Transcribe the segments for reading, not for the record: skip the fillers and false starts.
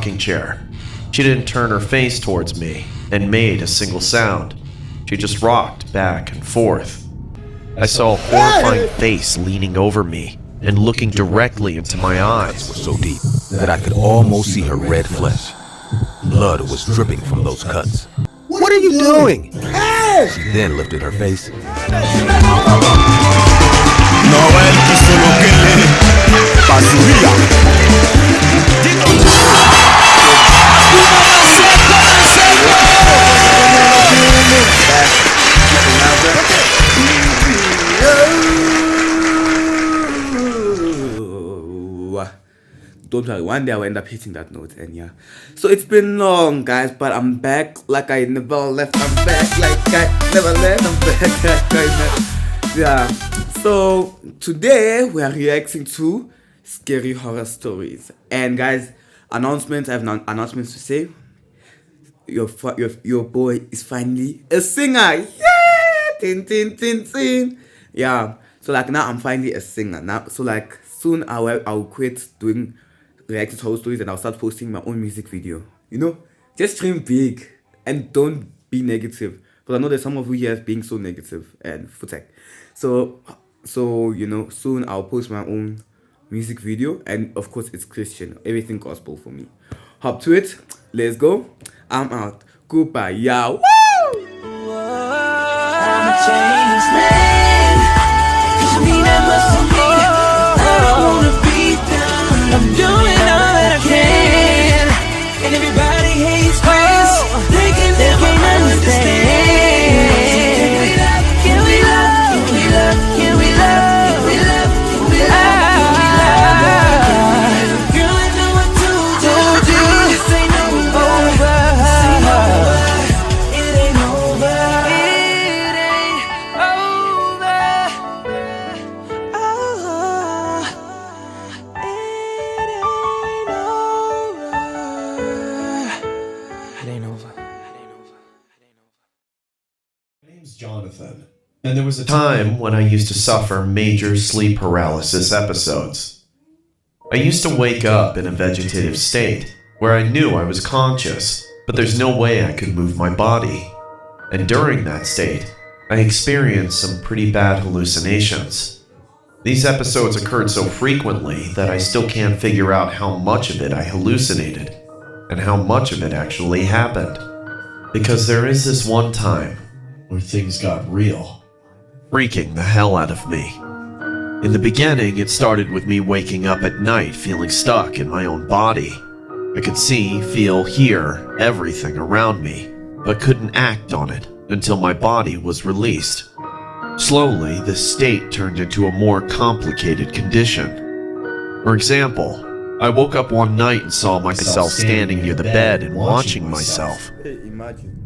rocking chair. She didn't turn her face towards me and made a single sound. She just rocked back and forth. I saw a horrifying face leaning over me and looking directly into my eyes. Were so deep that I could almost see her red flesh. Blood was dripping from those cuts. What are you doing? She then lifted her face. Don't worry, one day I will end up hitting that note, and yeah. So it's been long, guys, but I'm back like I never left. I'm back like I never left. I'm back like I never. Yeah. So today we are reacting to scary horror stories, and guys, announcements. I have announcements to say. Your boy is finally a singer. Yeah, tin tin tin tin. Yeah. So like now I'm finally a singer. Now, so like soon I'll quit doing reacting to horror stories and I'll start posting my own music video. You know, just dream big and don't be negative. But I know there's some of you here being so negative and futek. So you know, soon I'll post my own music video, and of course it's Christian, everything gospel for me. Hop to it. Let's go. I'm out. Goodbye. Yeah. Woo! I'm a changed man. 'Cause you mean that much to me. I don't wanna be done. I'm doing all that I can, and everybody hates us. They can't understand. Can we love? Can we love? Can we love? Can we love? Can we love? Girl, I know what to do. This ain't over. It ain't over. It ain't over. Oh, it ain't over. My name's Jonathan, and there was a time when I used to suffer major sleep paralysis episodes. I used to wake up in a vegetative state where I knew I was conscious, but there's no way I could move my body. And during that state, I experienced some pretty bad hallucinations. These episodes occurred so frequently that I still can't figure out how much of it I hallucinated and how much of it actually happened. Because there is this one time where things got real, freaking the hell out of me. In the beginning, it started with me waking up at night feeling stuck in my own body. I could see, feel, hear everything around me, but couldn't act on it until my body was released. Slowly, this state turned into a more complicated condition. For example, I woke up one night and saw myself standing near the bed and watching myself. Imagine.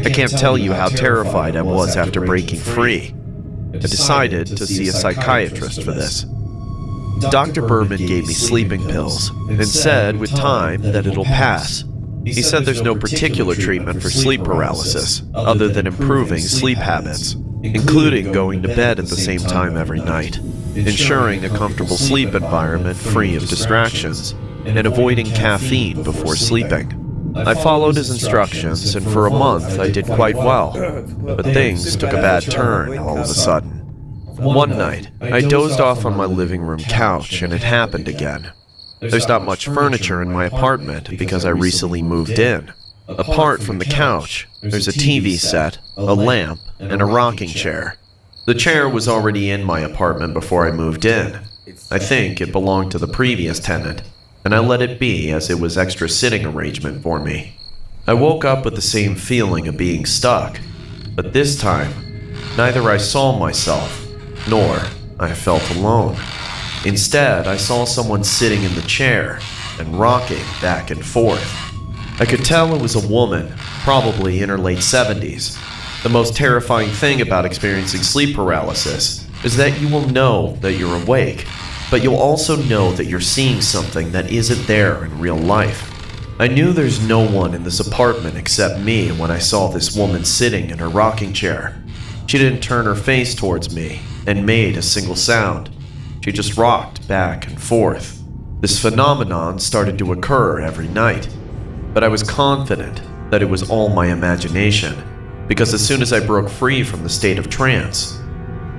I can't tell you how terrified I was after breaking free. I decided to see a psychiatrist for this. Dr. Berman gave me sleeping pills and said with time that it'll pass. He said there's no particular treatment for sleep paralysis other than improving sleep habits, including going to bed at the same time every night, ensuring a comfortable sleep environment free of distractions, and avoiding caffeine before sleeping. I followed his instructions, and for a month I did quite well, but things took a bad turn all of a sudden. One night, I dozed off on my living room couch, and it happened again. There's not much furniture in my apartment because I recently moved in. Apart from the couch, there's a TV set, a lamp, and a rocking chair. The chair was already in my apartment before I moved in. I think it belonged to the previous tenant, and I let it be as it was extra sitting arrangement for me. I woke up with the same feeling of being stuck, but this time, neither I saw myself, nor I felt alone. Instead, I saw someone sitting in the chair and rocking back and forth. I could tell it was a woman, probably in her late 70s. The most terrifying thing about experiencing sleep paralysis is that you will know that you're awake, but you'll also know that you're seeing something that isn't there in real life. I knew there's no one in this apartment except me when I saw this woman sitting in her rocking chair. She didn't turn her face towards me and made a single sound. She just rocked back and forth. This phenomenon started to occur every night, but I was confident that it was all my imagination, because as soon as I broke free from the state of trance,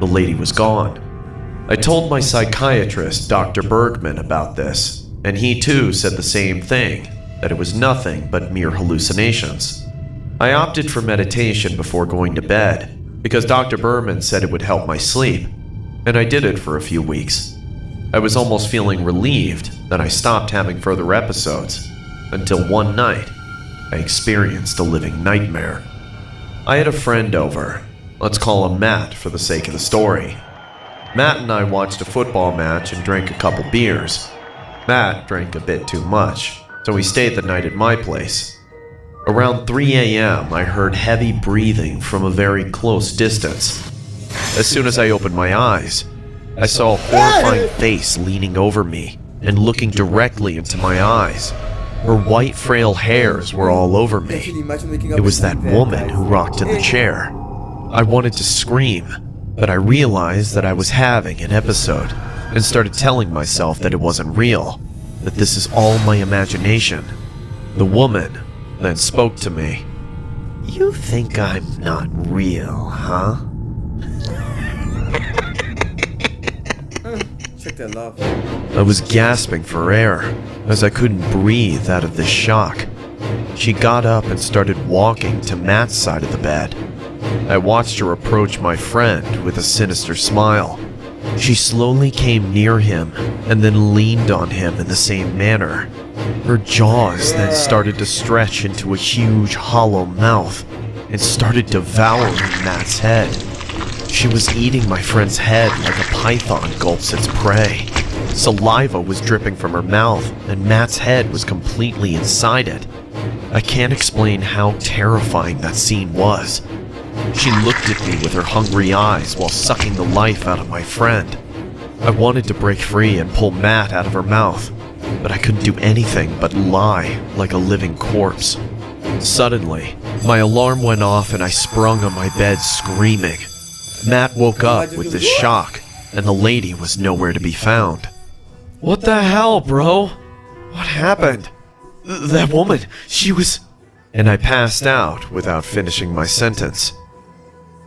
the lady was gone. I told my psychiatrist, Dr. Bergman, about this, and he too said the same thing, that it was nothing but mere hallucinations. I opted for meditation before going to bed, because Dr. Bergman said it would help my sleep, and I did it for a few weeks. I was almost feeling relieved that I stopped having further episodes, until one night, I experienced a living nightmare. I had a friend over. Let's call him Matt for the sake of the story. Matt and I watched a football match and drank a couple beers. Matt drank a bit too much, so he stayed the night at my place. Around 3 a.m., I heard heavy breathing from a very close distance. As soon as I opened my eyes, I saw a horrifying face leaning over me and looking directly into my eyes. Her white, frail hairs were all over me. It was that woman who rocked in the chair. I wanted to scream, but I realized that I was having an episode and started telling myself that it wasn't real, that this is all my imagination. The woman then spoke to me. "You think I'm not real, huh?" Check that love. I was gasping for air, as I couldn't breathe out of this shock. She got up and started walking to Matt's side of the bed. I watched her approach my friend with a sinister smile. She slowly came near him and then leaned on him in the same manner. Her jaws then started to stretch into a huge hollow mouth and started devouring Matt's head. She was eating my friend's head like a python gulps its prey. Saliva was dripping from her mouth, and Matt's head was completely inside it. I can't explain how terrifying that scene was. She looked at me with her hungry eyes while sucking the life out of my friend. I wanted to break free and pull Matt out of her mouth, but I couldn't do anything but lie like a living corpse. Suddenly, my alarm went off and I sprung on my bed screaming. Matt woke up with this shock, and the lady was nowhere to be found. "What the hell, bro? What happened? That woman, she was..." And I passed out without finishing my sentence.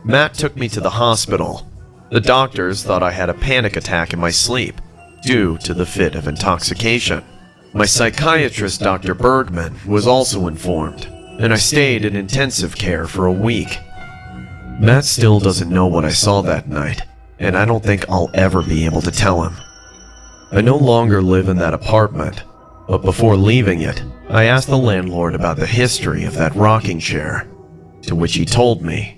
Matt took me to the hospital. The doctors thought I had a panic attack in my sleep, due to the fit of intoxication. My psychiatrist, Dr. Bergman, was also informed, and I stayed in intensive care for a week. Matt still doesn't know what I saw that night, and I don't think I'll ever be able to tell him. I no longer live in that apartment, but before leaving it, I asked the landlord about the history of that rocking chair, to which he told me.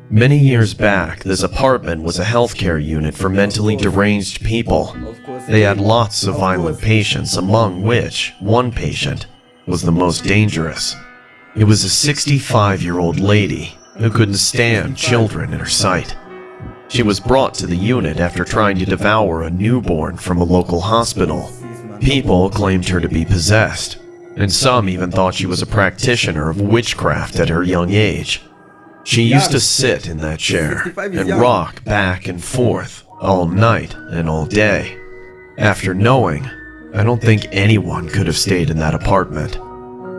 Many years back, this apartment was a healthcare unit for mentally deranged people. They had lots of violent patients, among which one patient was the most dangerous. It was a 65-year-old lady who couldn't stand children in her sight. She was brought to the unit after trying to devour a newborn from a local hospital. People claimed her to be possessed, and some even thought she was a practitioner of witchcraft at her young age. She used to sit in that chair and rock back and forth all night and all day. After knowing, I don't think anyone could have stayed in that apartment.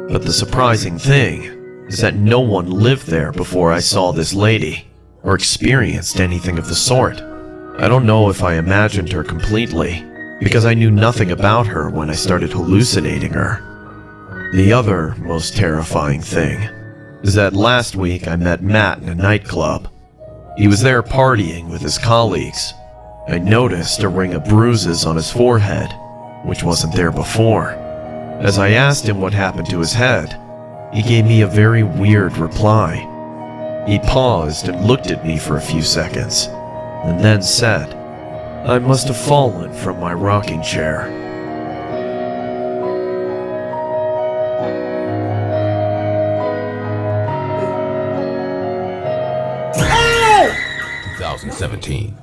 But the surprising thing is that no one lived there before I saw this lady, or experienced anything of the sort. I don't know if I imagined her completely, because I knew nothing about her when I started hallucinating her. The other most terrifying thing is that last week I met Matt in a nightclub. He was there partying with his colleagues. I noticed a ring of bruises on his forehead, which wasn't there before. As I asked him what happened to his head, he gave me a very weird reply. He paused and looked at me for a few seconds, and then said, "I must have fallen from my rocking chair." 2017.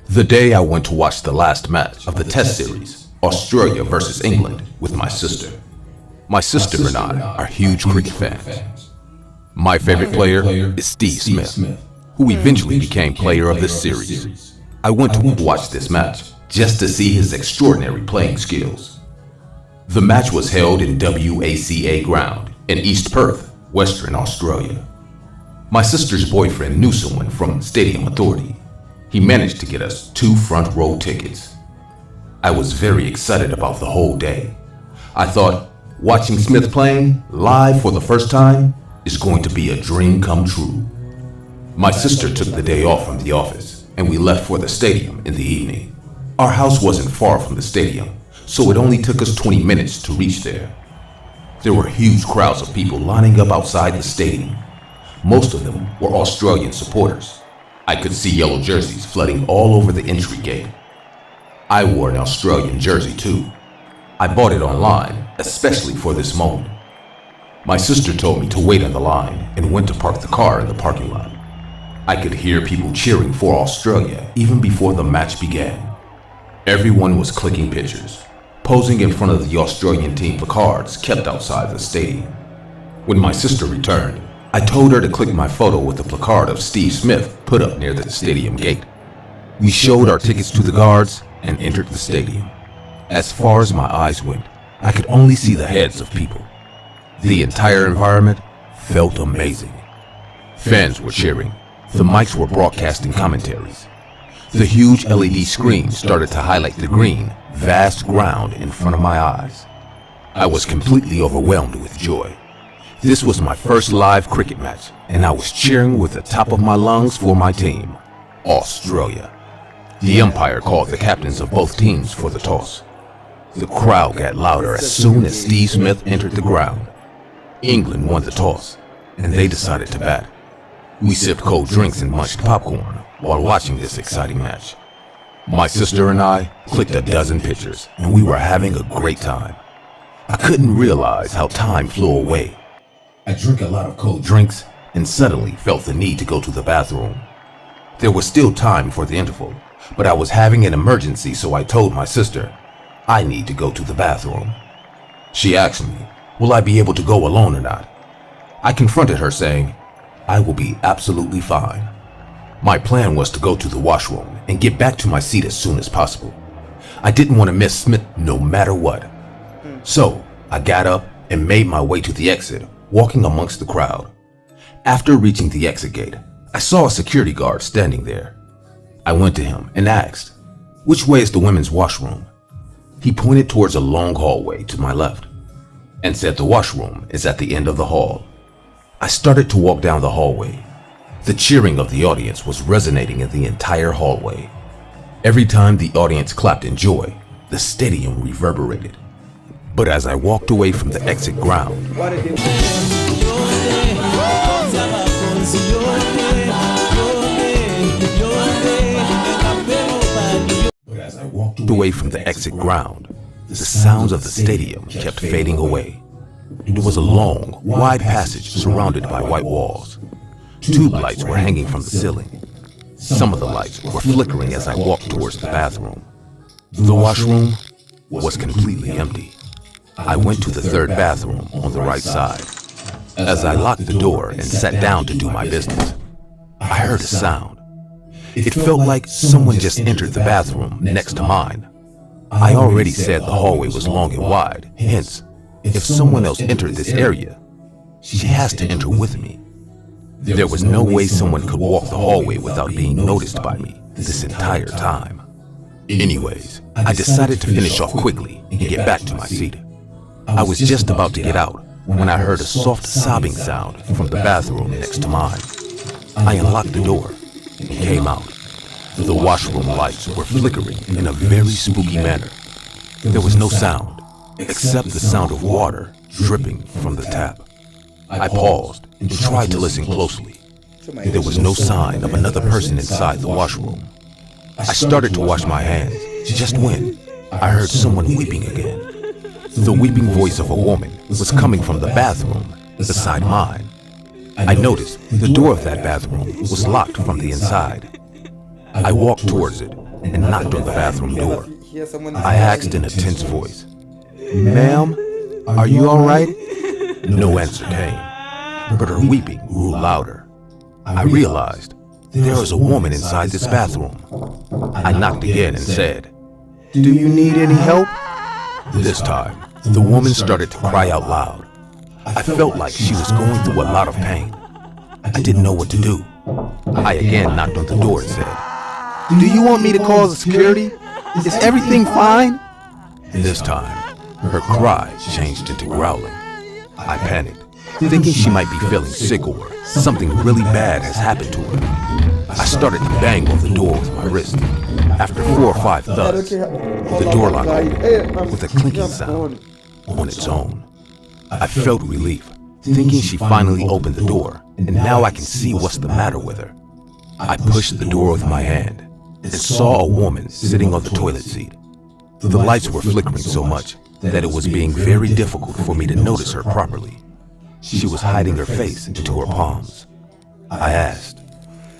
The day I went to watch the last match of the Test Series, Australia versus England, with my sister. My sister and I are huge cricket fans. My favorite player is Steve Smith, who eventually became player of this series. I went to watch this match, just to see his extraordinary playing skills. The match was held in WACA ground in East Perth, Western Australia. My sister's boyfriend knew someone from Stadium Authority. He managed to get us 2 front row tickets. I was very excited about the whole day. I thought watching Smith playing live for the first time is going to be a dream come true. My sister took the day off from the office and we left for the stadium in the evening. Our house wasn't far from the stadium, so it only took us 20 minutes to reach there. There were huge crowds of people lining up outside the stadium. Most of them were Australian supporters. I could see yellow jerseys flooding all over the entry gate. I wore an Australian jersey too. I bought it online, especially for this moment. My sister told me to wait on the line and went to park the car in the parking lot. I could hear people cheering for Australia even before the match began. Everyone was clicking pictures, posing in front of the Australian team placards kept outside the stadium. When my sister returned, I told her to click my photo with the placard of Steve Smith put up near the stadium gate. We showed our tickets to the guards and entered the stadium. As far as my eyes went, I could only see the heads of people. The entire environment felt amazing. Fans were cheering. The mics were broadcasting commentaries. The huge LED screen started to highlight the green, vast ground in front of my eyes. I was completely overwhelmed with joy. This was my first live cricket match, and I was cheering with the top of my lungs for my team, Australia. The umpire called the captains of both teams for the toss. The crowd got louder as soon as Steve Smith entered the ground. England won the toss, and they decided to bat. We sipped cold drinks and munched popcorn while watching this exciting match. My sister and I clicked a dozen pictures, and we were having a great time. I couldn't realize how time flew away. I drank a lot of cold drinks and suddenly felt the need to go to the bathroom. There was still time for the interval, but I was having an emergency, so I told my sister, I need to go to the bathroom. She asked me, will I be able to go alone or not? I confronted her saying, I will be absolutely fine. My plan was to go to the washroom and get back to my seat as soon as possible. I didn't want to miss Smith no matter what. So I got up and made my way to the exit, walking amongst the crowd. After reaching the exit gate, I saw a security guard standing there. I went to him and asked, which way is the women's washroom? He pointed towards a long hallway to my left and said the washroom is at the end of the hall. I started to walk down the hallway. The cheering of the audience was resonating in the entire hallway. Every time the audience clapped in joy, the stadium reverberated. But as I walked away from the exit ground, the sounds of the stadium kept fading away. It was a long, wide passage surrounded by white walls. Tube lights were hanging from the ceiling. Some of the lights were flickering as I walked towards the bathroom. The washroom was completely empty. I went to the third bathroom on the right side. As I locked the door and sat down to do my business, I heard a sound. It felt like someone just entered the bathroom next to mine. I already said the hallway was long and wide, hence, if someone else entered this area, she has to enter with me. There was no way someone could walk the hallway without being noticed by me this entire time. Anyways, I decided to finish off quickly and get back to my seat. I was just about to get out when I heard a soft sobbing sound from the bathroom next to mine. I unlocked the door and came out. The washroom lights were flickering in a very spooky manner. There was no sound, except the sound of water dripping from the tap. I paused and tried to listen closely. There was no sign of another person inside the washroom. I started to wash my hands, just when I heard someone weeping again. The weeping voice of a woman was coming from the bathroom beside mine. I noticed the door of that bathroom was locked from the inside. I walked towards it and knocked on the bathroom door. I asked in a tense voice, "Ma'am, are you all right?" No answer came, but her weeping grew louder. I realized there was a woman inside this bathroom. I knocked again and said, Do you need any help? This time, the woman started to cry out loud. I felt like she was going through a lot of pain. I didn't know what to do. I again knocked on the door and said, Do you want me to call the security? Is everything fine? This time, her cry changed into growling. I panicked, thinking she might be feeling sick or something really bad has happened to her. I started to bang on the door with my wrist. After 4 or 5 thuds, the door lock opened with a clinking sound on its own. I felt relief, thinking she finally opened the door, and now I can see what's the matter with her. I pushed the door with my hand and saw a woman sitting on the toilet seat. The lights were flickering so much that it was being very difficult for me to notice her properly. She was hiding her face into her palms. I asked,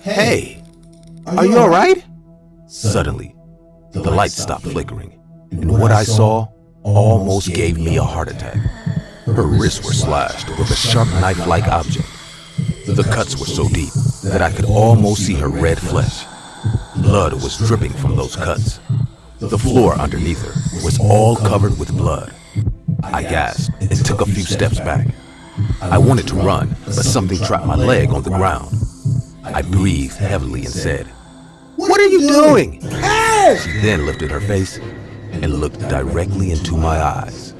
"Hey, are you alright?" Suddenly, the lights stopped flickering, and what I saw almost gave me a heart attack. Her wrists were slashed with a sharp knife-like object. The cuts were so deep that I could almost see her red flesh. Blood was dripping from those cuts. The floor underneath her was all covered with blood. I gasped and took a few steps back. I wanted to run, but something trapped my leg on the ground. I breathed heavily and said, "What are you doing?" She then lifted her face and looked directly into my eyes.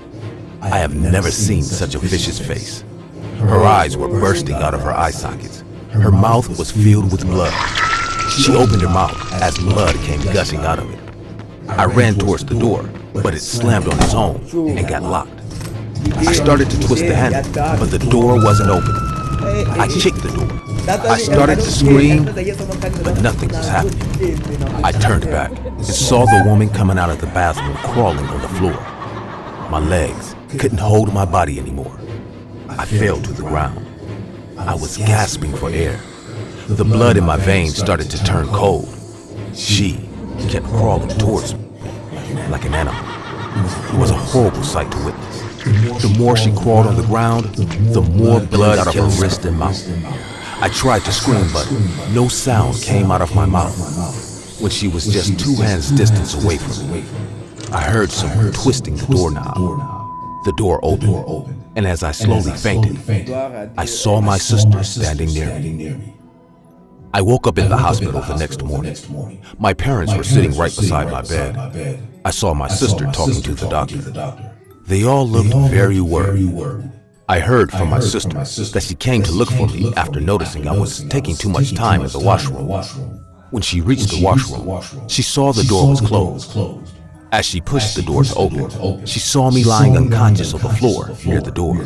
I have never seen such a vicious face. Her eyes were bursting out of her eye sockets. Her mouth was filled with blood. She opened her mouth as blood came gushing out of it. I ran towards the door, but it slammed on its own and got locked. I started to twist the handle, but the door wasn't open. I kicked the door. I started to scream, but nothing was happening. I turned back and saw the woman coming out of the bathroom crawling on the floor. My legs couldn't hold my body anymore. I fell to the ground. I was gasping for air. The blood in my veins started to turn cold. She kept crawling towards me like an animal. It was a horrible sight to witness. The more she crawled on the ground, the more blood out of her wrist and mouth. I tried to scream, but no sound came out of my mouth. When she was just 2 hands distance away from me, I heard someone twisting the doorknob. The door opened, and as I slowly fainted, I saw my sister standing near me. I woke up in the hospital the next morning. My parents were sitting right beside my bed. I saw my sister talking to the doctor. They all looked very worried. I heard from my sister that she came to look for me after noticing I was taking too much time in the washroom. When she reached the washroom, she saw the door was closed. As she pushed the door to open, she saw me lying unconscious on the floor near the door.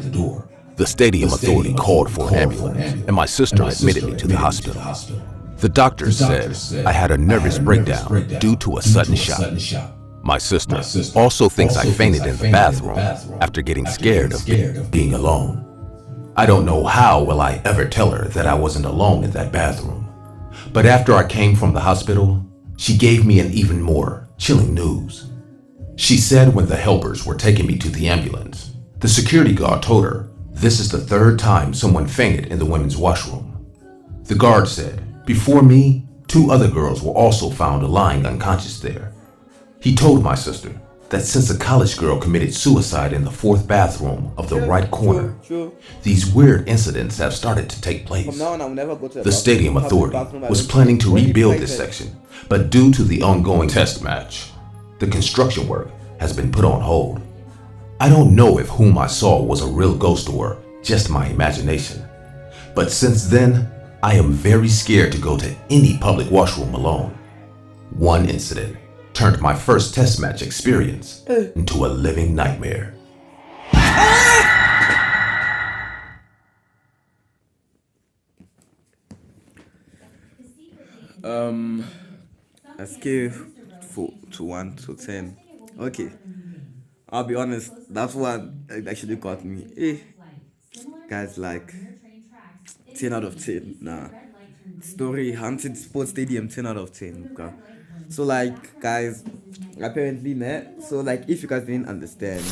The stadium authority called for an ambulance, and my sister admitted me to the hospital. The doctor said I had a nervous breakdown due to a sudden shock. My sister also thinks I fainted in the bathroom after getting scared of being alone. I don't know how will I ever tell her that I wasn't alone in that bathroom. But after I came from the hospital, she gave me an even more chilling news. She said when the helpers were taking me to the ambulance, the security guard told her this is the 3rd time someone fainted in the women's washroom. The guard said, before me, 2 other girls were also found lying unconscious there. He told my sister that since a college girl committed suicide in the 4th bathroom of the right corner, these weird incidents have started to take place. The stadium authority was planning to rebuild this section, but due to the ongoing test match, the construction work has been put on hold. I don't know if whom I saw was a real ghost or just my imagination, but since then, I am very scared to go to any public washroom alone. One incident turned my first test match experience into a living nightmare. A scale to 1 to 10. Okay. I'll be honest, that one actually got me. Guys, like 10 out of 10. Nah. Story Haunted Sports Stadium, 10 out of 10. Okay. So like guys, apparently so like if you guys didn't understand,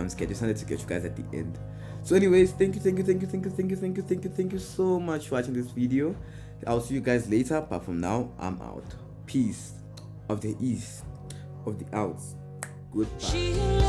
I'm scared. Just wanted to get you guys at the end. So anyways, thank you so much for watching this video. I'll see you guys later, but from now I'm out. Peace of the east, of the outs. Goodbye.